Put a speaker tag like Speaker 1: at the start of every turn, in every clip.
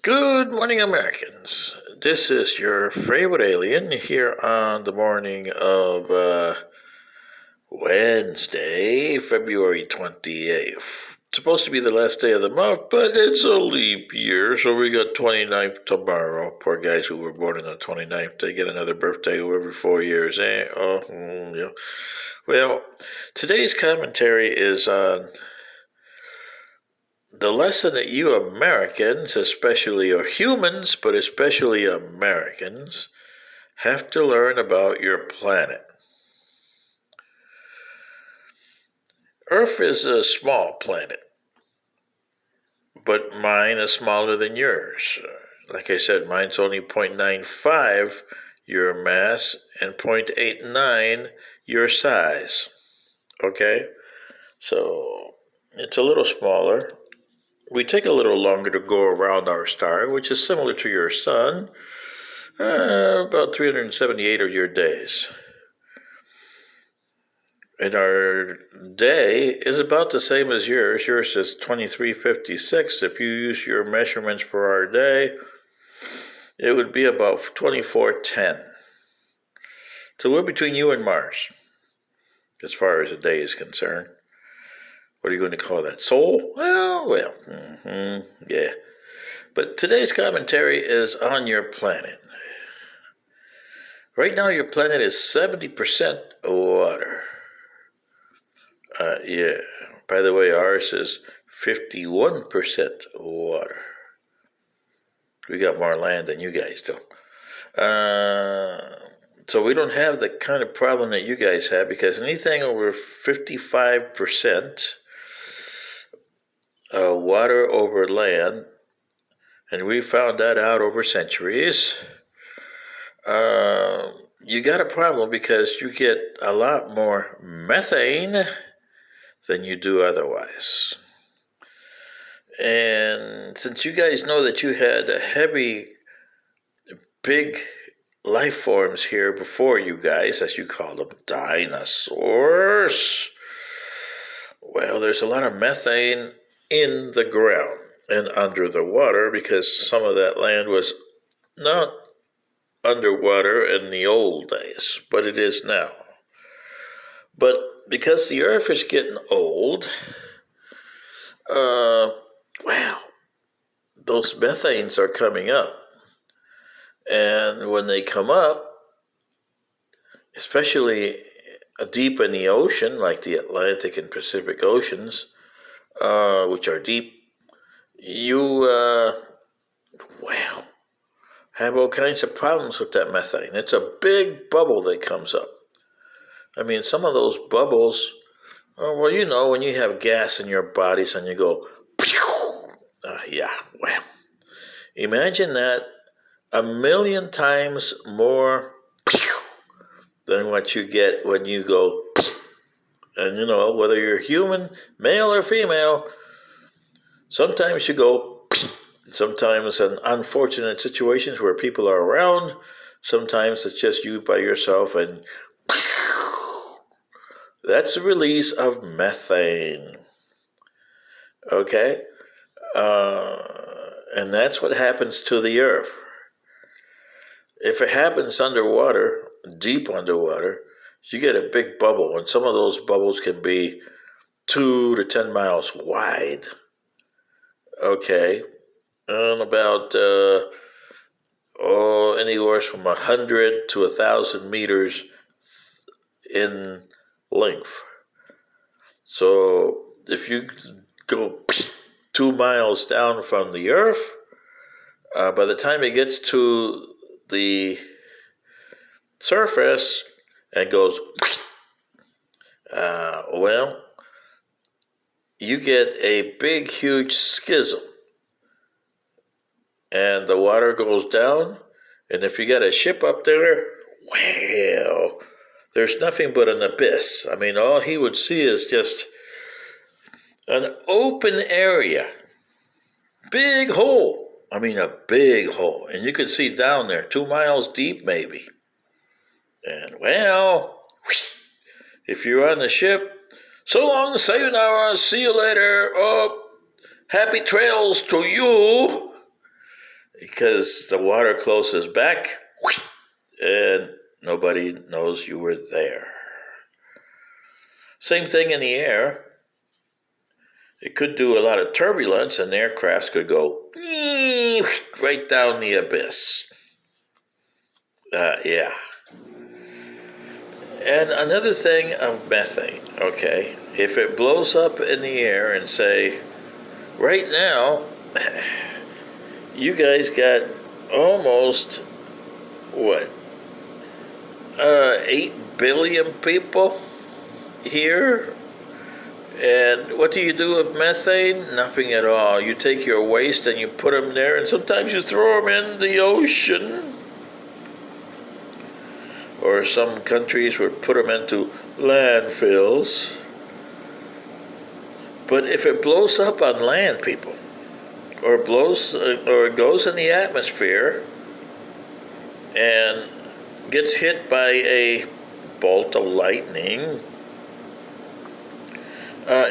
Speaker 1: Good morning, Americans. This is your favorite alien here on the morning of Wednesday, February 28th. It's supposed to be the last day of the month, but it's a leap year, so we got 29th tomorrow. Poor guys who were born on the 29th, they get another birthday every 4 years, eh? Yeah. Well, today's commentary is on the lesson that you Americans, especially, or humans, but especially Americans, have to learn about your planet. Earth is a small planet, but mine is smaller than yours. Like I said, mine's only 0.95 your mass and 0.89 your size. Okay? So it's a little smaller. We take a little longer to go around our star, which is similar to your sun, about 378 of your days. And our day is about the same as yours. Yours is 2356. If you use your measurements for our day, it would be about 2410. So we're between you and Mars, as far as the day is concerned. What are you going to call that? Sol? Well, yeah. But today's commentary is on your planet. Right now, your planet is 70% water. Yeah. By the way, ours is 51% water. We got more land than you guys do. So we don't have the kind of problem that you guys have, because anything over 55% water over land, and we found that out over centuries, you got a problem, because you get a lot more methane than you do otherwise. And since you guys know that you had big life forms here before you guys, as you call them, dinosaurs, well, there's a lot of methane in the ground and under the water, because some of that land was not underwater in the old days, but it is now. But because the earth is getting old, those methanes are coming up. And when they come up, especially deep in the ocean, like the Atlantic and Pacific Oceans, which are deep, you, have all kinds of problems with that methane. It's a big bubble that comes up. I mean, some of those bubbles, when you have gas in your bodies and you go, imagine that a million times more than what you get when you go. And whether you're human, male or female, sometimes you go. Sometimes in unfortunate situations where people are around, sometimes it's just you by yourself, and that's the release of methane. Okay? And that's what happens to the earth. If it happens underwater, deep underwater, you get a big bubble, and some of those bubbles can be 2 to 10 miles wide. Okay? And about anywhere from 100 to 1,000 meters in length. So if you go 2 miles down from the earth, by the time it gets to the surface and goes, you get a big, huge schism. And the water goes down, and if you got a ship up there, there's nothing but an abyss. I mean, all he would see is just an open area. Big hole. I mean, a big hole. And you could see down there, 2 miles deep maybe. And, if you're on the ship, so long, sayonara, see you later. Oh, happy trails to you. because the water closes back and nobody knows you were there. Same thing in the air. It could do a lot of turbulence, and aircrafts could go right down the abyss. Yeah. And another thing of methane, okay, if it blows up in the air and say, right now, you guys got almost, 8 billion people here? And what do you do with methane? Nothing at all. You take your waste and you put them there, and sometimes you throw them in the ocean. Or some countries would put them into landfills. But if it blows up on land, people, or goes in the atmosphere and gets hit by a bolt of lightning,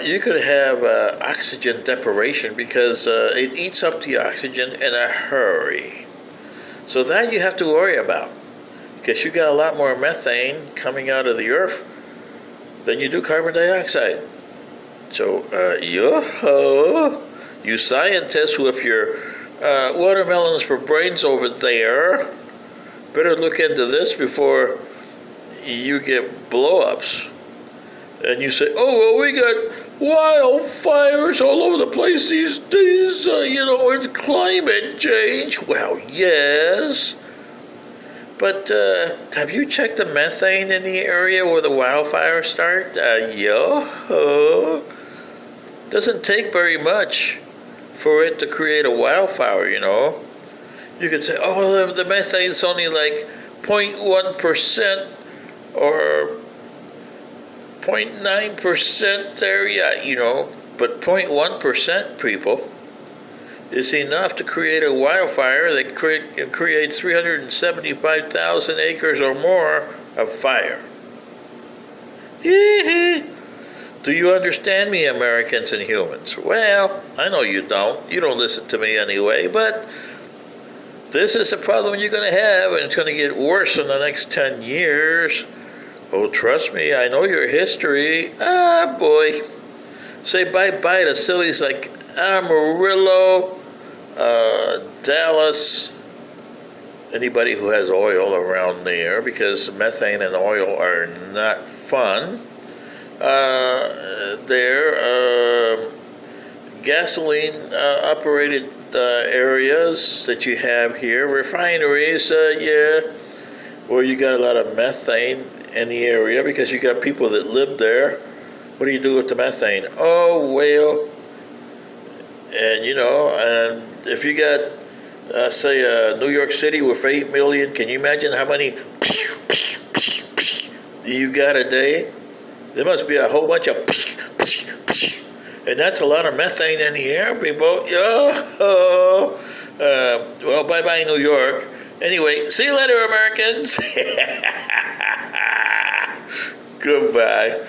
Speaker 1: you could have oxygen deprivation because it eats up the oxygen in a hurry. So that you have to worry about, because you got a lot more methane coming out of the earth than you do carbon dioxide. So, you scientists with your watermelons for brains over there, better look into this before you get blow-ups. And you say, oh, well, we got wildfires all over the place these days, it's climate change. Well, yes. But have you checked the methane in the area where the wildfires start? Doesn't take very much for it to create a wildfire, You could say, oh, the methane's only like 0.1% or 0.9% there, yeah, but 0.1%, people, is enough to create a wildfire that creates 375,000 acres or more of fire. Do you understand me, Americans and humans? Well, I know you don't. You don't listen to me anyway, but this is a problem you're going to have, and it's going to get worse in the next 10 years. Oh, trust me, I know your history. Ah, boy. Say bye-bye to cities like Amarillo, Dallas, anybody who has oil around there, because methane and oil are not fun. Gasoline operated areas that you have here, refineries, where you got a lot of methane in the area because you got people that live there. What do you do with the methane? Oh, well, and and if you got say New York City with 8 million, can you imagine how many you got a day? There must be a whole bunch of and that's a lot of methane in the air, people. Well, bye-bye, New York. Anyway, see you later, Americans. Goodbye.